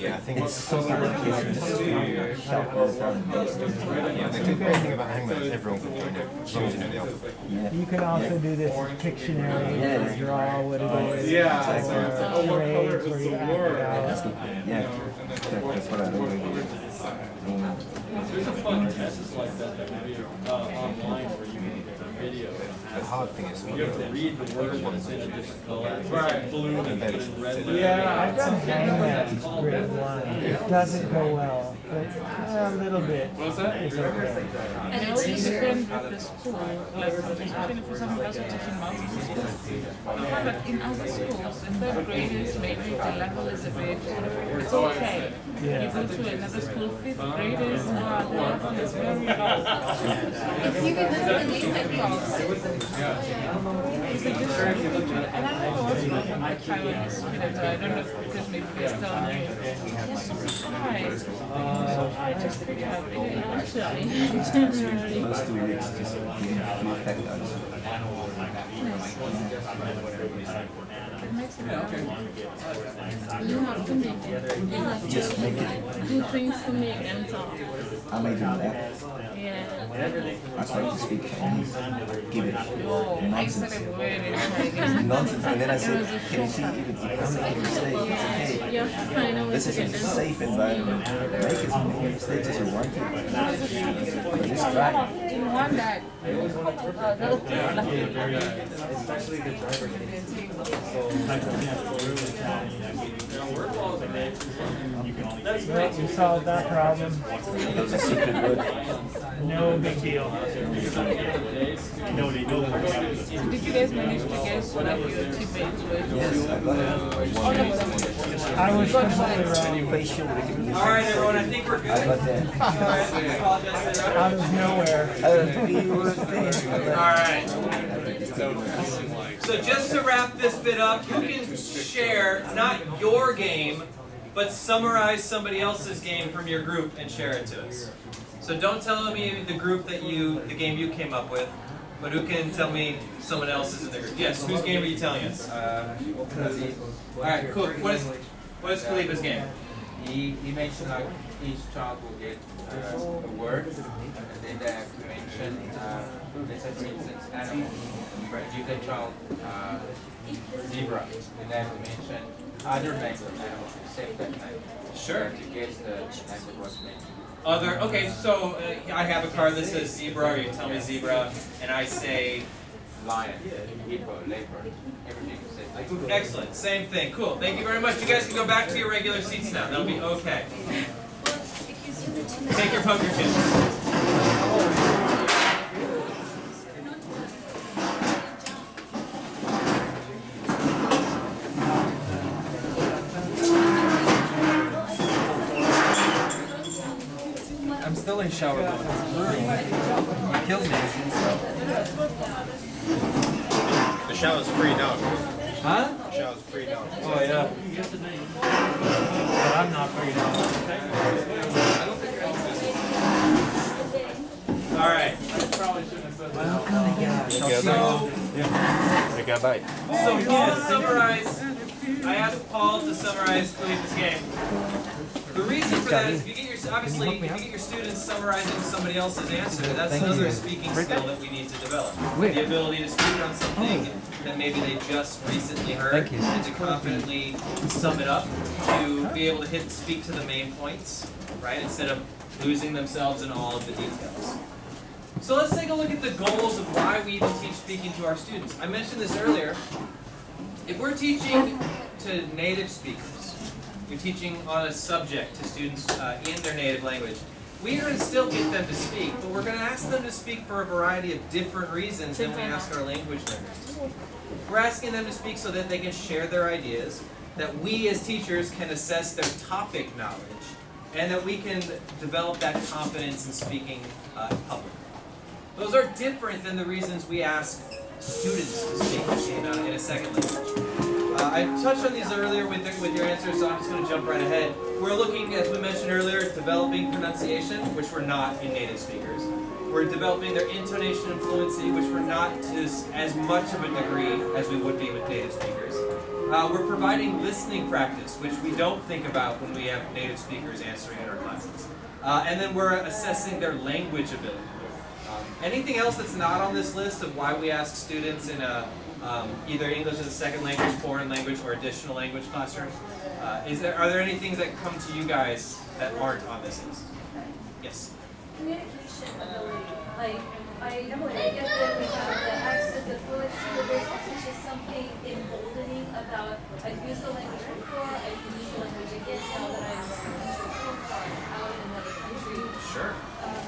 Yeah, I think it's so much easier to help all the time. Yeah, the great thing about Hangman is everyone can join it, as long as you know the alphabet. Yeah. You can also do this Pictionary, draw what it is. Yeah, or what color charades where is you the act it word? out. That's what I do. There's a fun test like that online where you can get a video. The hard thing is You have to read the word when it's in a different color. Right. Blue and red. Yeah, I've done Hangman grade 1. It doesn't go well, but a little bit. What's that? It's okay. And it also depends with the school, like especially for some of us who are teaching multiple schools. But in other schools, in third graders, maybe the level is a bit, it's okay. Yeah. You go to another school, fifth graders, the level is very low. If you can look at the name that It's a different, and I know also from my Taiwanese students, I don't know if because maybe they're still new, they're so surprised. I just figured out, generally. First 2 weeks just reflect on it. It makes it better. you have to make it. Just make it. Do things to make them talk. I made him that. Yeah. I started to speak Chinese. Give it I said nonsense. a word and Nonsense. And then I said, can you see, even if I'm making mistakes, it's okay. You have to find a way This to is get a them. safe environment. Make as many mistakes as you want to. But just try. in one that Well, we solved that problem. That was a secret word. No big deal. Did you guys manage to guess what your teammates were? Yes, I got it. I was completely wrong. Facial recognition. All right, everyone. I think we're good. I got that. All right. I apologize for that. Out of nowhere. All right. So just to wrap this bit up, you can share not your game, but summarize somebody else's game from your group and share it to us. So don't tell me the group that the game you came up with, but who can tell me someone else's in the group? Yes, whose game are you telling us? All right, cool. What is Khalifa's game? He mentioned like each child will get a word, and then they have to mention, let's say for instance, animal. You can child zebra, and they have to mention other names of animals except that name. Sure. To guess the name that was mentioned. Okay, so I have a card that says zebra, or you tell me zebra, and I say Lion, hippo, leopard, everything is said. excellent, same thing, cool. Thank you very much. You guys can go back to your regular seats now. That'll be okay. Take your poker chips. I'm still in shower mode. You killed me. The shower's free now. Huh? The shower's free now. Oh yeah. But I'm not free now. All right. So Paul, summarize. I asked Paul to summarize Khalifa's game. The reason for that is if you get your students summarizing somebody else's answer, that's another speaking skill that we need to develop. The ability to speak on something that maybe they just recently heard and to confidently sum it up, to be able to speak to the main points, right, instead of losing themselves in all of the details. So let's take a look at the goals of why we even teach speaking to our students. I mentioned this earlier. If we're teaching to native speakers, we're teaching on a subject to students in their native language, we're going to still get them to speak, but we're going to ask them to speak for a variety of different reasons than we ask our language learners. We're asking them to speak so that they can share their ideas, that we as teachers can assess their topic knowledge, and that we can develop that confidence in speaking in public. Those are different than the reasons we ask students to speak in a second language. I touched on these earlier with your answers, so I'm just going to jump right ahead. We're looking, as we mentioned earlier, at developing pronunciation, which we're not in native speakers. We're developing their intonation and fluency, which we're not to as much of a degree as we would be with native speakers. we're providing listening practice, which we don't think about when we have native speakers answering in our classes. And then we're assessing their language ability. Anything else that's not on this list of why we ask students in a either English as a second language, foreign language, or additional language classroom? Are there any things that come to you guys that aren't on this list? Yes? Communication ability. Like, I get that we have the accent, the fluency, but there's also just something emboldening about, I've used the language before, I can use the language again now that I'm out in another country. Sure.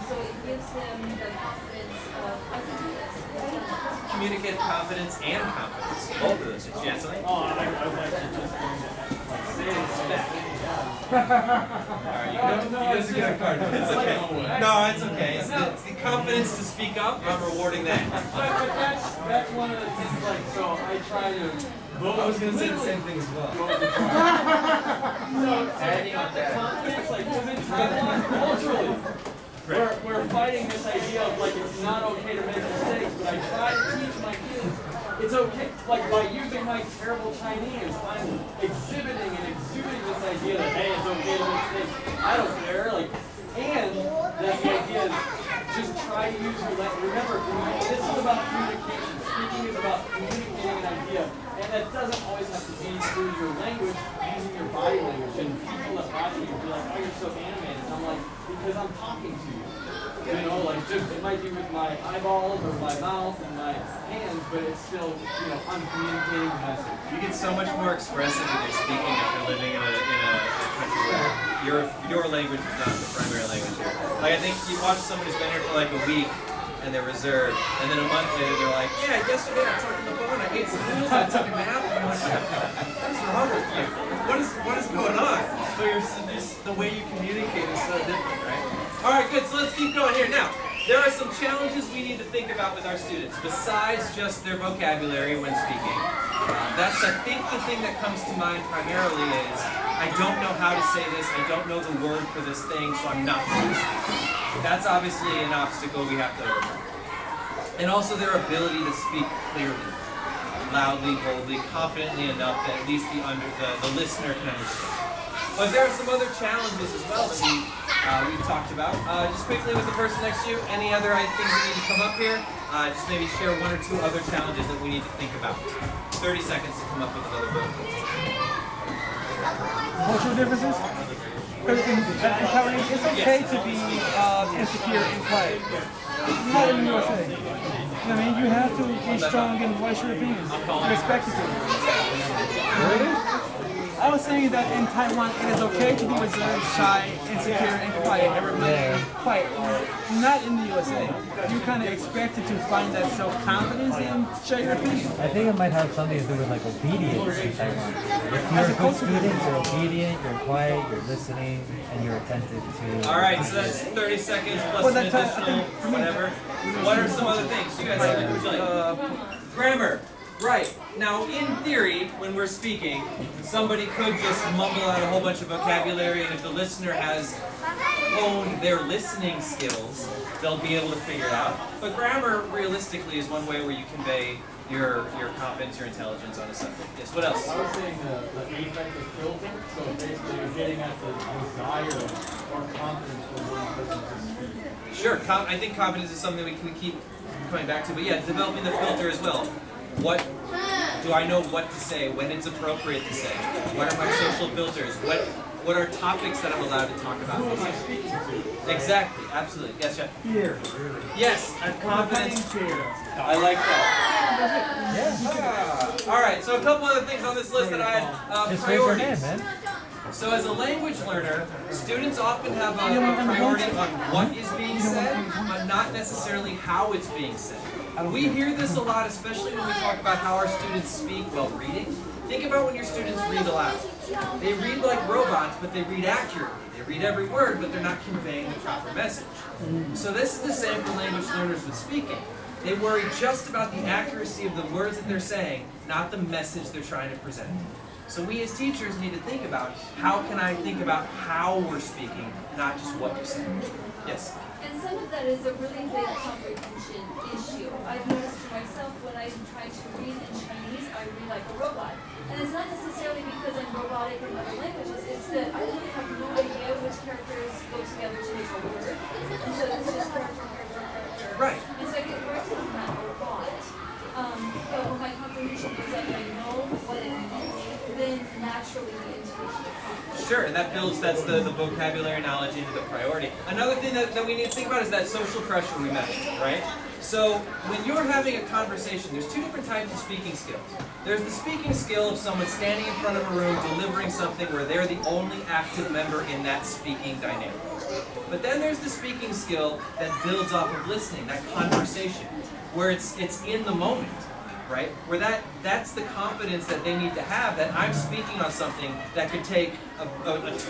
So it gives them the confidence of, I can do this. Communicate confidence and confidence. Both of those things. Yeah, something? Oh, I'd like to just say it's back. Alright, you guys are gonna card. It's okay. No, it's okay. It's the confidence to speak up. I'm rewarding that. But that's one of the things, like, so I try to. I was going to say the same thing as well. Adding on that. Confidence, like, culturally. We're fighting this idea of like it's not okay to make mistakes, but I try to teach my kids it's okay. Like by using my terrible Chinese, I'm exhibiting and exuding this idea that hey, it's okay to make mistakes. I don't care. Like, and that the idea is just try to use your language. Remember, this is about communication. Speaking is about communicating an idea, and that doesn't always have to be through your language, using your body language. And people that watch you be like, oh, you're so animated. And I'm like, because I'm talking to you. You know, like just it might be with my eyeballs or my mouth and my hands, but it's still, you know, I'm communicating the message. You get so much more expressive when you're speaking if you're living in a country where your language is not the primary language here. Like I think you watch someone who's been here for like a week and they're reserved, and then a month later they're like, yeah, yesterday I talked on the phone, I ate some noodles, I took a nap, and you're like, what's wrong with you? What is going on? So the way you communicate is so different, right? Alright, good, so let's keep going here. Now, there are some challenges we need to think about with our students, besides just their vocabulary when speaking. That's, I think, the thing that comes to mind primarily is, I don't know how to say this, I don't know the word for this thing, so I'm not going to speak. That's obviously an obstacle we have to overcome. And also their ability to speak clearly, loudly, boldly, confidently enough that at least the listener can understand. But there are some other challenges as well that we've talked about. Just quickly with the person next to you, any other things that need to come up here? Just maybe share one or two other challenges that we need to think about. 30 seconds to come up with another book. Cultural differences? Because in Taiwanese, it's okay to be insecure and quiet. Not in the USA. You know what I mean? You have to be strong and voice your opinions. Respect it. Really? I was saying that in Taiwan, it is okay to be reserved, shy, insecure, and quiet. Quiet. Not in the USA. You kind of expected to find that self-confidence and share your opinion. I think it might have something to do with like obedience in Taiwan. If you're a good student, you're obedient, you're quiet, you're listening, and you're attentive to... Alright, so that's 30 seconds plus an additional whatever. What are some other things? You guys would you like? Grammar. Right. Now, in theory, when we're speaking, somebody could just mumble out a whole bunch of vocabulary, and if the listener has honed their listening skills, they'll be able to figure it out. But grammar, realistically, is one way where you convey your confidence, your intelligence on a subject. Yes, what else? I was saying the effective filter, so basically you're getting at the desire or confidence for one person to speak. Sure, I think confidence is something we can keep coming back to, but yeah, developing the filter as well. What do I know what to say, when it's appropriate to say? What are my social filters? What are topics that I'm allowed to talk about? Who am I speaking to? Exactly, absolutely. Yes, Jeff? Fear. Yes, confidence. I like that. Yeah. Alright, so a couple other things on this list that I had. Just raise your Priorities. hand, man. So as a language learner, students often have a priority on what is being said, but not necessarily how it's being said. We hear this a lot, especially when we talk about how our students speak while reading. Think about when your students read aloud. They read like robots, but they read accurately. They read every word, but they're not conveying the proper message. So this is the same for language learners with speaking. They worry just about the accuracy of the words that they're saying, not the message they're trying to present. So we as teachers need to think about, how can I think about how we're speaking, not just what you're saying. Yes? And some of that is a really big comprehension issue. I've noticed for myself when I'm trying to read in Chinese, I read like a robot. And it's not necessarily because I'm robotic in other languages, it's that I really have no idea which characters go together to make a word. And so it's just character. Right. And so I get corrected on that a lot. But when my comprehension goes up and I know what it means, then naturally the intuition comes. Sure, and that builds, that's the vocabulary knowledge into the priority. Another thing that we need to think about is that social pressure we mentioned, right? So when you're having a conversation, there's two different types of speaking skills. There's the speaking skill of someone standing in front of a room delivering something where they're the only active member in that speaking dynamic. But then there's the speaking skill that builds off of listening, that conversation, where it's in the moment, right? Where that's the confidence that they need to have, that I'm speaking on something that could take a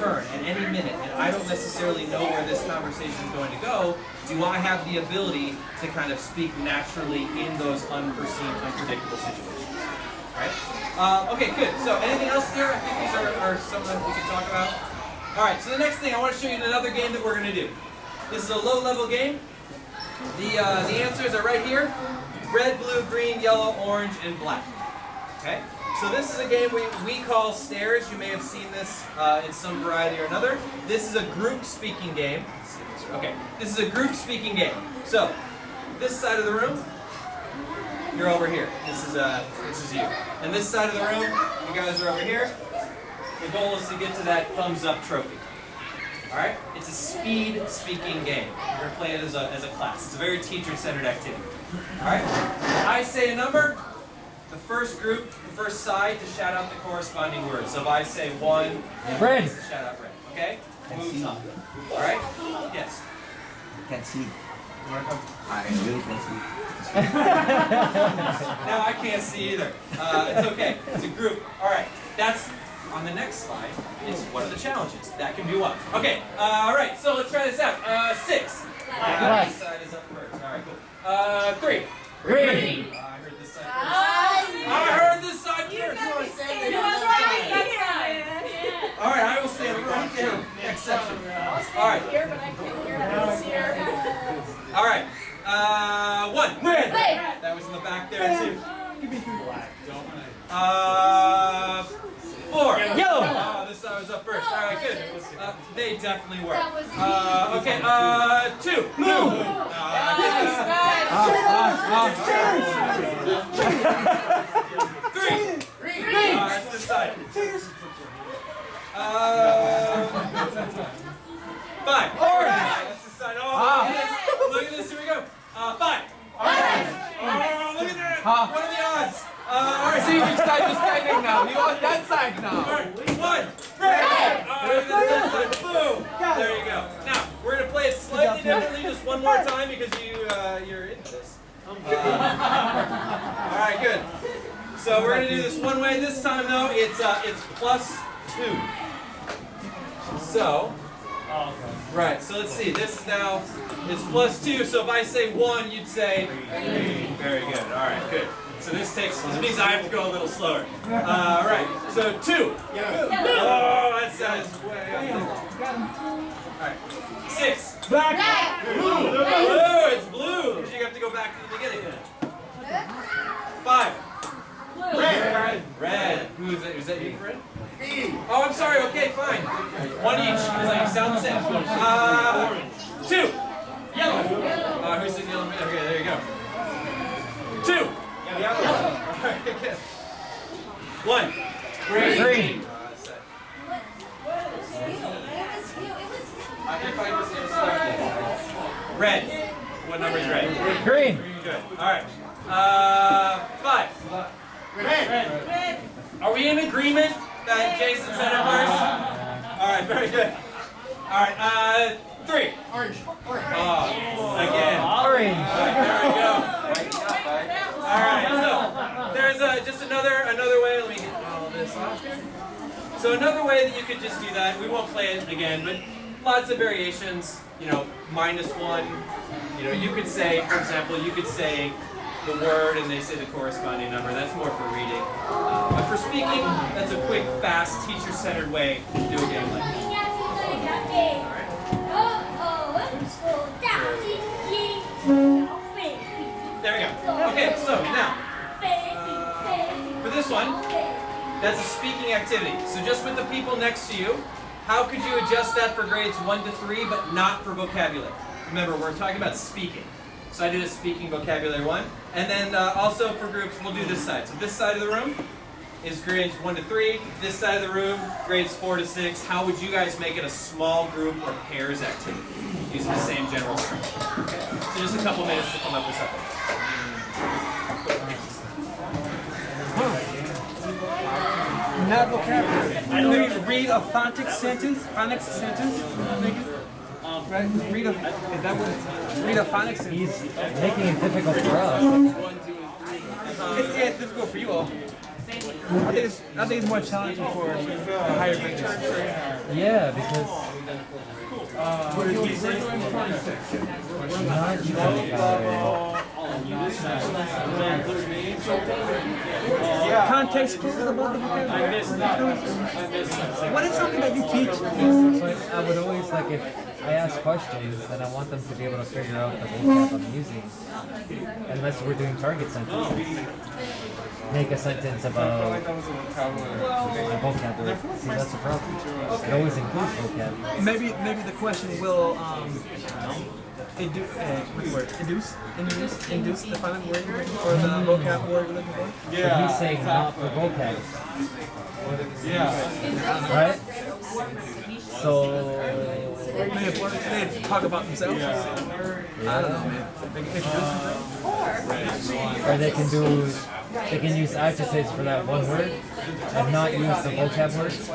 turn at any minute, and I don't necessarily know where this conversation is going to go. Do I have the ability to kind of speak naturally in those unforeseen, unpredictable situations, right? Okay, good. So anything else here? I think these are some that we can talk about. All right, so the next thing, I want to show you another game that we're going to do. This is a low-level game. The answers are right here. Red, blue, green, yellow, orange, and black. Okay? So this is a game we call Stairs. You may have seen this in some variety or another. This is a group speaking game. Okay, this is a group speaking game. So, this side of the room, you're over here. This is you. And this side of the room, you guys are over here. The goal is to get to that thumbs up trophy. Alright? It's a speed speaking game. We're going to play it as a class. It's a very teacher-centered activity. Alright? I say a number, the first group, the first side to shout out the corresponding word. So if I say 1, red, shout out red. Okay? Moves up. Alright? Yes? I can't see. You want to come? I really can't see. No, I can't see either. It's okay. It's a group. Alright. That's on the next slide. Is what are the challenges? That can be one. Okay. Alright, so let's try this out. 6. This side is up first. Alright, cool. 3. green, I heard this side first. I heard this side first. Alright, I will stand right there. Next section. Alright. Alright. 1. Red. That was in the back there too. 4. yellow, This side was up first. Alright, good. They definitely were. Okay, 2. Blue. 3. Green. That's this side. 5. Orange. That's this side. Oh, look at this. Here we go. 5. Orange. Oh, look at that. What are the odds? Alright, See which side you're standing now. You on that side now. Alright, 1. Red. That's that side. Blue. There you go. Now, we're going to play it slightly differently just one more time because you're into this. Alright, good. So we're going to do this one way. This time, though, it's +2. So, right, so let's see. This is now, it's +2. So if I say 1, you'd say 3. Very good. Alright, good. So this means I have to go a little slower. Alright, so 2. Oh, that sounds way up. Alright, 6. black, Blue. Blue, it's blue. You have to go back to the beginning. 5. Red. Red. Who is that? Is that you, Fred? Me. Oh, I'm sorry. Okay, fine. 1 each, because you sound the same. 2. Yellow. Who's the yellow? Okay, there you go. 2. Yellow. 1. Green. Red. What number is red? green, Good. All right. 5. Red. Are we in agreement that Jason said it first? All right. Very good. All right. 3. Orange. Again. orange, There we go. All right. So there's just another way. Let me get all this off here. So another way that you could just do that. We won't play it again, but lots of variations. -1. You could say, for example, you could say the word and they say the corresponding number. That's more for reading. But for speaking, that's a quick, fast, teacher-centered way to do a game like this. There we go. Okay, so now, for this one, that's a speaking activity. So just with the people next to you, how could you adjust that for grades 1 to 3, but not for vocabulary? Remember, we're talking about speaking. So I did a speaking vocabulary 1. And then also for groups, we'll do this side. So this side of the room is grades 1 to 3. This side of the room, grades 4 to 6. How would you guys make it a small group or pairs activity using the same general structure? Okay. So just a couple minutes to come up with something. Not vocabulary. Maybe read a phonics sentence. Right? Read a phonics sentence. He's making it difficult for us. It's difficult for you all. I think it's more challenging for the higher graders. Yeah, because not using vocabulary. Context clues about the vocabulary. What is something that you teach? So I would always, like, if I ask questions, then I want them to be able to figure out the vocab I'm using. Unless we're doing target sentences. Make a sentence about my vocabulary. See, that's the problem. It always includes vocab. Maybe the question will induce the final word or the vocab word you're looking for. But he's saying not for vocab. Right? So They talk about themselves. I don't know, man. They can introduce themselves. or they can use adjectives for that one word and not use the vocab words.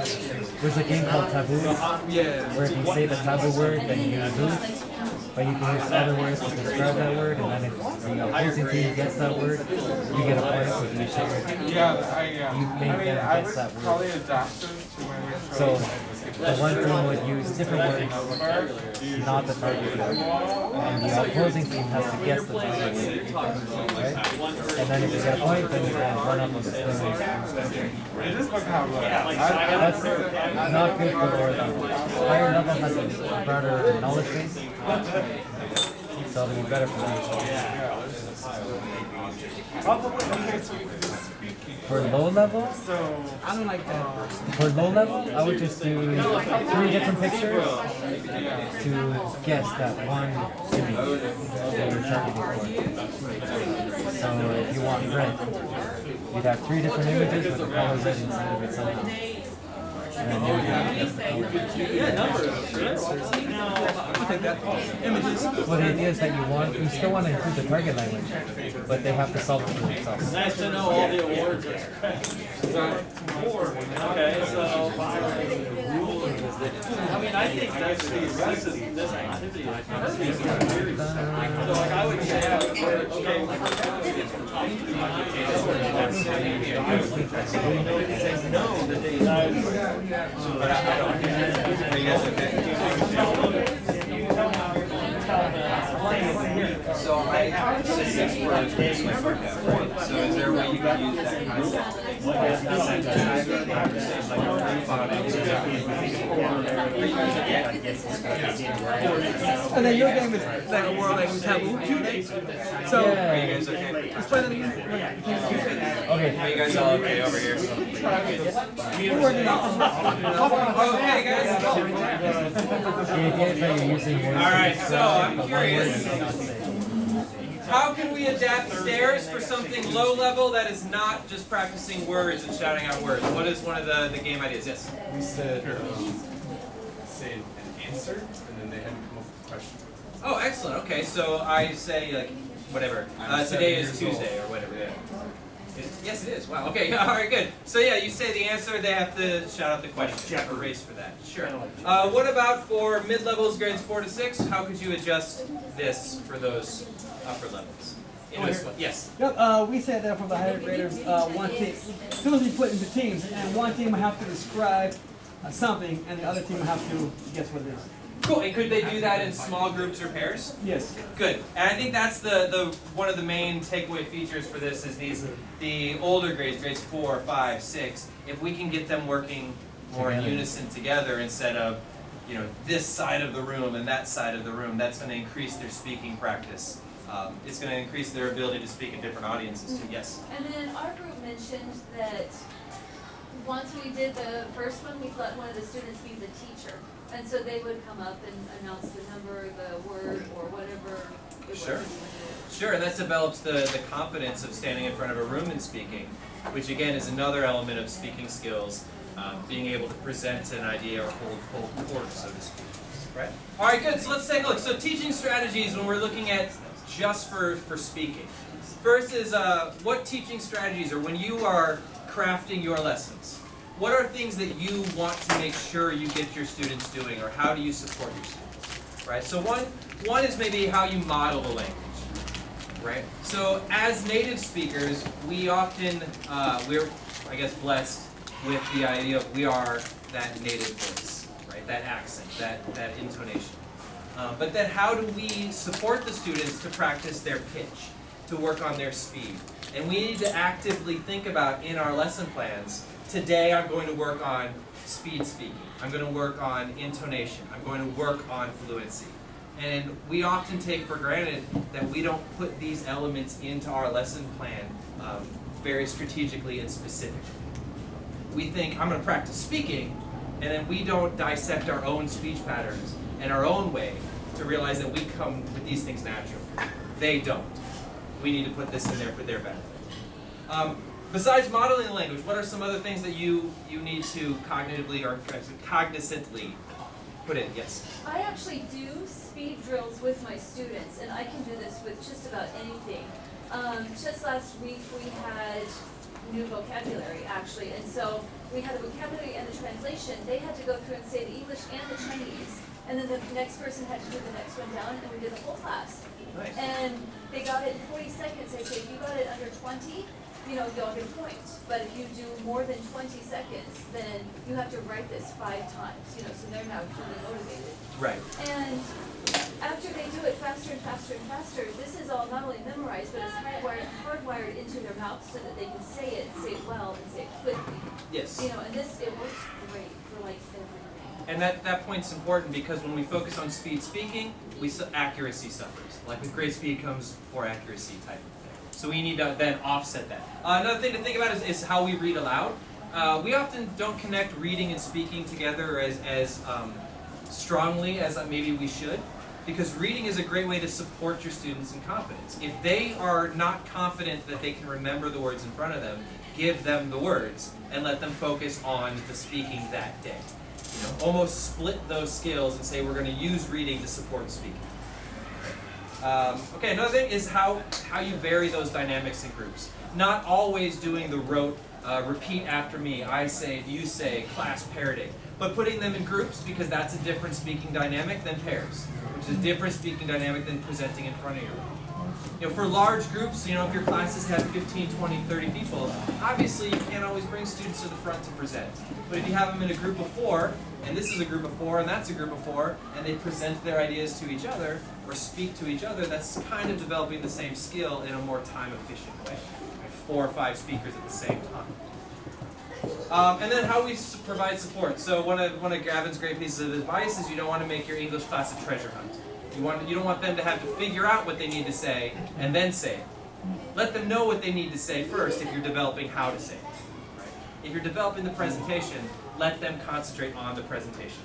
There's a game called Taboo, where if you say the taboo word, then you lose. But you can use other words to describe that word, and then if the opposing team gets that word, you get a point for each word. You make them guess that word. So the one team would use different words, not the target word. And the opposing team has to guess the target word. Right? And then if you get a point, then you can run up on the score. That's not good for lower level. Higher level has a broader knowledge base. So it'll be better for them. For low level, I don't like that. for low level, I would just do 3 different pictures to guess that one image that you're targeting for. So if you want red, you'd have 3 different images with the colors red inside of it somehow. And then you would have to guess the color. Images. Well, the idea is that you still want to include the target language, but they have to solve it for themselves. Nice to know all the awards. Okay, so I mean, I think that's this activity. So like I would say, okay. No, that they So I have 6 words for this workout, right? So is there a way you can use that concept? And then your game is like a world language taboo. So Yeah. Are you guys okay? let's play that again. Okay. Are you guys all okay over here? We're working on Okay, guys. The idea is that you're using words. All right, so I'm but one word curious. you cannot say. How can we adapt stairs for something low level that is not just practicing words and shouting out words? What is one of the game ideas? Yes? We said, say an answer, and then they had to come up with a question. Oh, excellent. Okay, so I say, like, whatever. Today is Tuesday or whatever. Yes, it is. Wow. Okay. All right. Good. So yeah, you say the answer. They have to shout out the question. A race for that. Sure. What about for mid levels, grades 4 to 6? How could you adjust this for those upper levels? Yes. Yep, we said that for the higher graders, one team. As soon as we put into teams, and one team will have to describe something, and the other team will have to guess what it is. Cool. And could they do that in small groups or pairs? Yes. Good. And I think that's the one of the main takeaway features for this is the older grades, grades 4, 5, 6. If we can get them working more in unison together instead of, you know, this side of the room and that side of the room, that's going to increase their speaking practice. It's going to increase their ability to speak in different audiences too. Yes. And then our group mentioned that once we did the first one, we let one of the students be the teacher. And so they would come up and announce the number, the word, or whatever it was. Sure. Sure, and that develops the confidence of standing in front of a room and speaking, which again is another element of speaking skills, being able to present an idea or hold court, so to speak. Right? All right, good. So let's take a look. So teaching strategies when we're looking at just for speaking. First is what teaching strategies, or when you are crafting your lessons, what are things that you want to make sure you get your students doing, or how do you support your students? Right? So one is maybe how you model the language. Right? So as native speakers, we often, we're, I guess, blessed with the idea of we are that native voice, right? That accent, that intonation. But then how do we support the students to practice their pitch, to work on their speed? And we need to actively think about in our lesson plans, today I'm going to work on speed speaking. I'm going to work on intonation. I'm going to work on fluency. And we often take for granted that we don't put these elements into our lesson plan very strategically and specifically. We think, I'm going to practice speaking, and then we don't dissect our own speech patterns and our own way to realize that we come with these things naturally. They don't. We need to put this in there for their benefit. Besides modeling the language, what are some other things that you need to cognitively or cognizantly put in? Yes? I actually do speed drills with my students, and I can do this with just about anything. Just last week we had new vocabulary, actually, and so we had the vocabulary and the translation. They had to go through and say the English and the Chinese, and then the next person had to do the next one down, and we did the whole class. Nice. And they got it in 40 seconds. I say, if you got it under 20, you know, you'll get a point. But if you do more than 20 seconds, then you have to write this 5 times, you know, so they're now truly motivated. Right. And after they do it faster and faster and faster, this is all not only memorized, but it's hardwired into their mouth so that they can say it well, and say it quickly. Yes. You know, and this, it works great for like everything. And that point's important because when we focus on speed speaking, accuracy suffers. Like with great speed comes poor accuracy type of thing. So we need to then offset that. Another thing to think about is how we read aloud. We often don't connect reading and speaking together as strongly as maybe we should, because reading is a great way to support your students in confidence. If they are not confident that they can remember the words in front of them, give them the words and let them focus on the speaking that day. You know, almost split those skills and say we're going to use reading to support speaking. Okay, another thing is how you vary those dynamics in groups. Not always doing the rote, repeat after me, I say, you say, class parroting, but putting them in groups because that's a different speaking dynamic than pairs, which is a different speaking dynamic than presenting in front of you. You know, for large groups, you know, if your classes have 15, 20, 30 people, obviously you can't always bring students to the front to present. But if you have them in a group of 4, and this is a group of 4, and that's a group of 4, and they present their ideas to each other, or speak to each other, that's kind of developing the same skill in a more time-efficient way. Like 4 or 5 speakers at the same time. And then how we provide support. So one of Gavin's great pieces of advice is you don't want to make your English class a treasure hunt. You don't want them to have to figure out what they need to say and then say it. Let them know what they need to say first if you're developing how to say it. Right? If you're developing the presentation, let them concentrate on the presentation.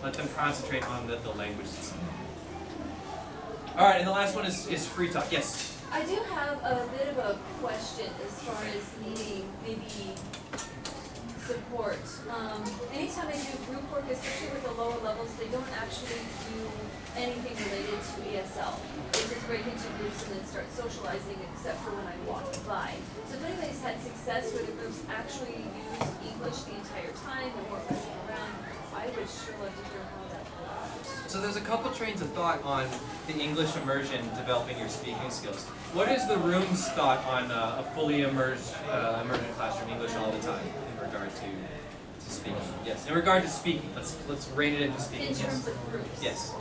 Let them concentrate on the language itself. All right, and the last one is free talk. Yes? I do have a bit of a question as far as needing maybe support. Anytime I do group work, especially with the lower levels, they don't actually do anything related to ESL. They just break into groups and then start socializing, except for when I walk by. So if anybody's had success where the groups actually use English the entire time and weren't messing around, I would sure love to hear how that works. So there's a couple trains of thought on the English immersion, developing your speaking skills. What is the room's thought on a fully immersion classroom English all the time in regard to Speaking. Yes. In regard to speaking, let's rein it into speaking. In terms of groups. Yes.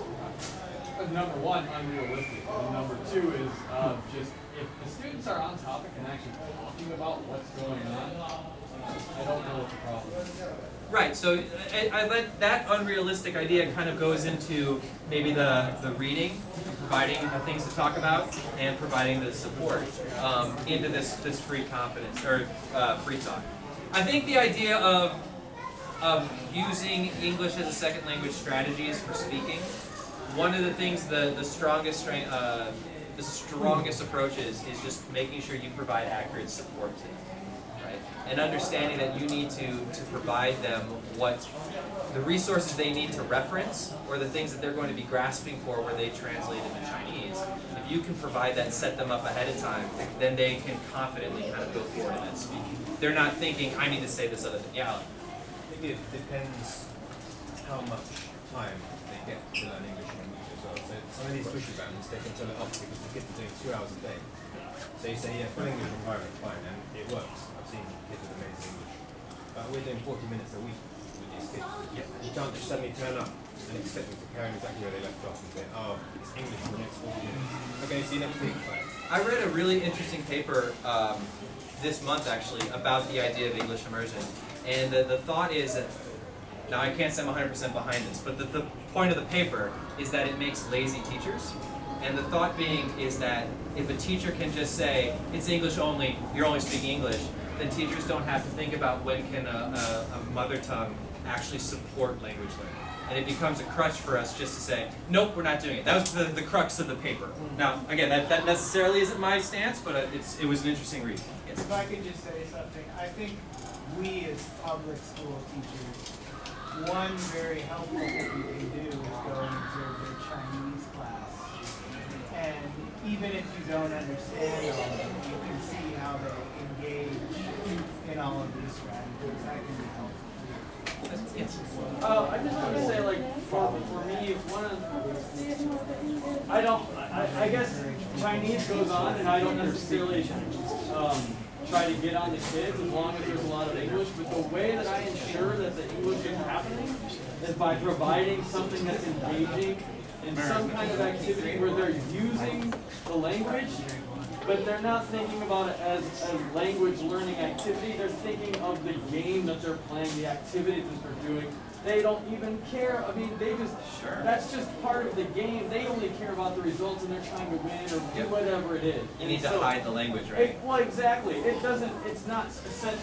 Number one, unrealistic. And number two is just if the students are on topic and actually talking about what's going on, I don't know what the problem is. Right. So I let that unrealistic idea kind of goes into maybe the reading, providing the things to talk about, and providing the support into this free confidence or free talk. I think the idea of using English as a second language strategies for speaking. One of the things, the strongest approach is just making sure you provide accurate support to them, right? And understanding that you need to provide them what the resources they need to reference, or the things that they're going to be grasping for where they translate into Chinese. If you can provide that and set them up ahead of time, then they can confidently kind of go forward in that speaking. They're not thinking, I need to say this other thing. Yeah. I think it depends how much time they get to learn English language as well. So some of these pushy bands, they can turn it off because the kids are doing 2 hours a day. So you say, yeah, full English environment, fine, and it works. I've seen kids with amazing English. But we're doing 40 minutes a week with these kids. Yeah. You can't just suddenly turn up and expect them to carry on exactly where they left off and say, oh, it's English for the next 40 minutes. Okay, see you next week. Bye. I read a really interesting paper this month, actually, about the idea of English immersion. And the thought is that, now I can't say I'm 100% behind this, but the point of the paper is that it makes lazy teachers. And the thought being is that if a teacher can just say, it's English only, you're only speaking English, then teachers don't have to think about when can a mother tongue actually support language learning. And it becomes a crutch for us just to say, nope, we're not doing it. That was the crux of the paper. Now, again, that necessarily isn't my stance, but it was an interesting read. Yes. If I could just say something, I think we as public school teachers, one very helpful thing we can do is go and observe their Chinese class. And even if you don't understand all of it, you can see how they engage in all of these strategies. That can be helpful. Yes. I just want to say, like, for me, I guess Chinese goes on, and I don't necessarily try to get on the kids as long as there's a lot of English, but the way that I ensure that the English is happening is by providing something that's engaging in some kind of activity where they're using the language, but they're not thinking about it as a language learning activity. They're thinking of the game that they're playing, the activity that they're doing. They don't even care. I mean, that's just part of the game. They only care about the results, and they're trying to win or do whatever it is. You need to hide the language, right? Well, exactly. It's not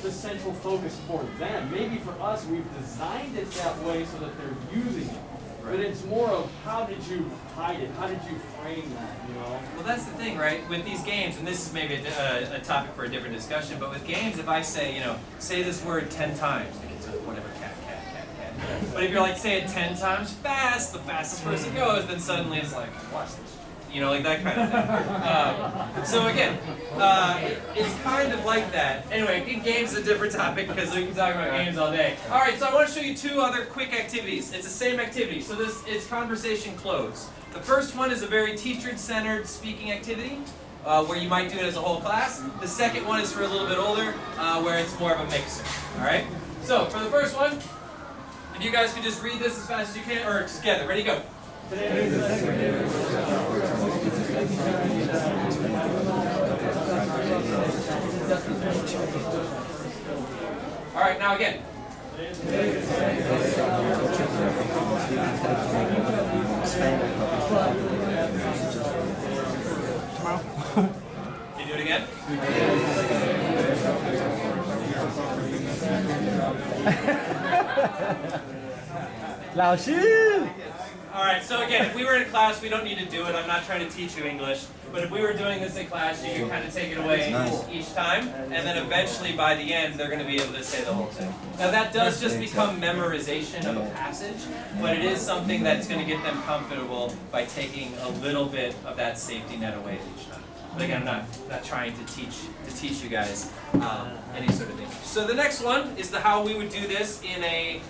the central focus for them. Maybe for us, we've designed it that way so that they're using it. But it's more of how did you hide it? How did you frame that, you know? Well, that's the thing, right? With these games, and this is maybe a topic for a different discussion, but with games, if I say, say this word 10 times, the kids are like, whatever, cat. But if you're like, say it 10 times fast, the fastest person goes, then suddenly it's like, watch this. Like that kind of thing. So again, it's kind of like that. Anyway, games is a different topic because we can talk about games all day. All right, so I want to show you 2 other quick activities. It's the same activity. So it's conversation close. The first one is a very teacher-centered speaking activity where you might do it as a whole class. The second one is for a little bit older where it's more of a mixer. All right. So for the first one, if you guys could just read this as fast as you can, or together. Ready, go. All right, now again. Can you do it again? 老师 All right, so again, if we were in a class, we don't need to do it. I'm not trying to teach you English. But if we were doing this in class, you could kind of take it away each time. And then eventually, by the end, they're going to be able to say the whole thing. Now, that does just become memorization of a passage. But it is something that's going to get them comfortable by taking a little bit of that safety net away each time. But again, I'm not trying to teach you guys any sort of English. So the next one is how we would do this in a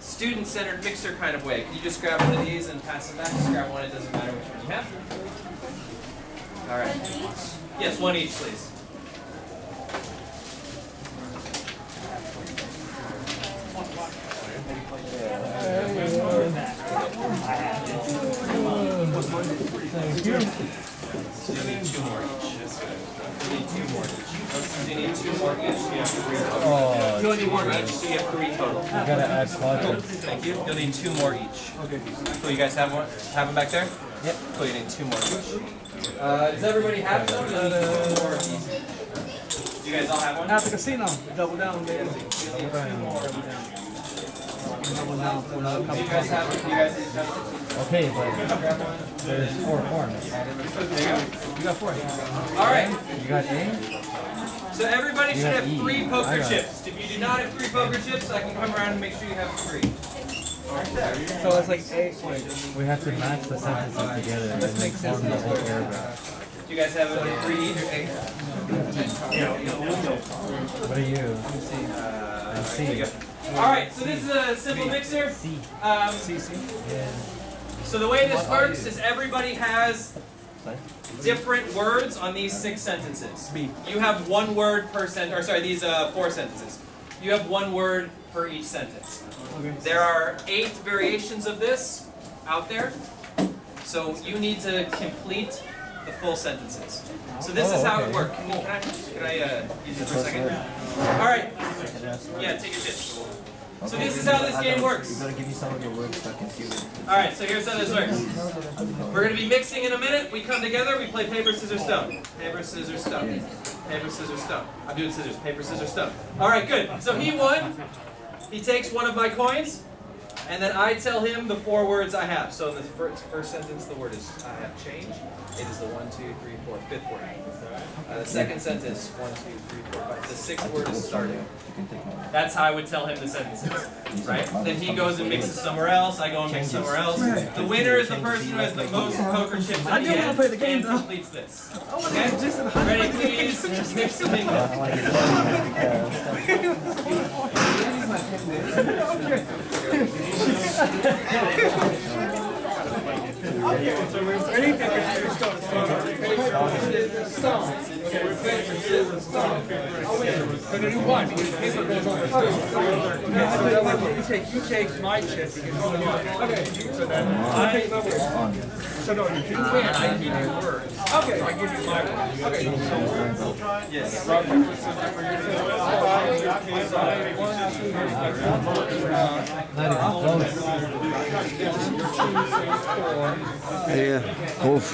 student-centered mixer kind of way. Can you just grab one of these and pass it back? Just grab one, it doesn't matter which one you have. All right. Yes, one each, please. Thank you. So you need 2 more each. You need 2 more each. So you need 2 more each, so you have 3 total. Oh, You only need 1 each, so you have 3 total. you gotta add quadrants. Thank you. You'll need 2 more each. Okay. Cool, you guys have one? Have them back there? Yep. Cool, you need 2 more each. Does everybody have some? You need 2 more each. You guys all have one? At the casino, double down, baby. You need 2 more each. Double down, pull out a Do couple you guys have it? You guys each have it? Okay, but there's 4 forms. There you go. You got 4. All right. You got A? So everybody should have E. 3 I poker got it. chips. If you do not have 3 poker chips, I can come around and make sure you have 3. So it's like 8. Wait. We have to match the sentences together and then form the whole paragraph. Do you guys have 3 each or 8? What are you? There C. you go. All right, so this is a simple mixer. C. Yeah. So the way this works is everybody has different words on these 6 sentences. You have 1 word per sentence, or sorry, these 4 sentences. You have 1 word per each sentence. There are 8 variations of this out there. So you need to complete the full sentences. So this is how it works. Can I use it for a second? All right. Yeah, take your chips. So this is how this game works. You gotta give me some of your words so I can see it. All right, so here's how this works. We're going to be mixing in a minute. We come together, we play paper, scissors, stone. Paper, scissors, stone. Paper, scissors, stone. I'm doing scissors. Paper, scissors, stone. All right, good. So he won. He takes 1 of my coins, and then I tell him the 4 words I have. So in the first sentence, the word is I have change. It is the 1, 2, 3, 4, 5th word. The second sentence, 1, 2, 3, 4, 5. The 6th word is starting. That's how I would tell him the sentences, right? Then he goes and mixes somewhere else. I go and mix somewhere else. The winner is the person who has the most poker chips at the end and completes this. Okay? Ready, please? Mix the bingo. You take my chip. Okay. So then I take my word. So no, you can win. I give you words. Okay. I give you my words. Okay. So Yes. Not even close. Yeah, move.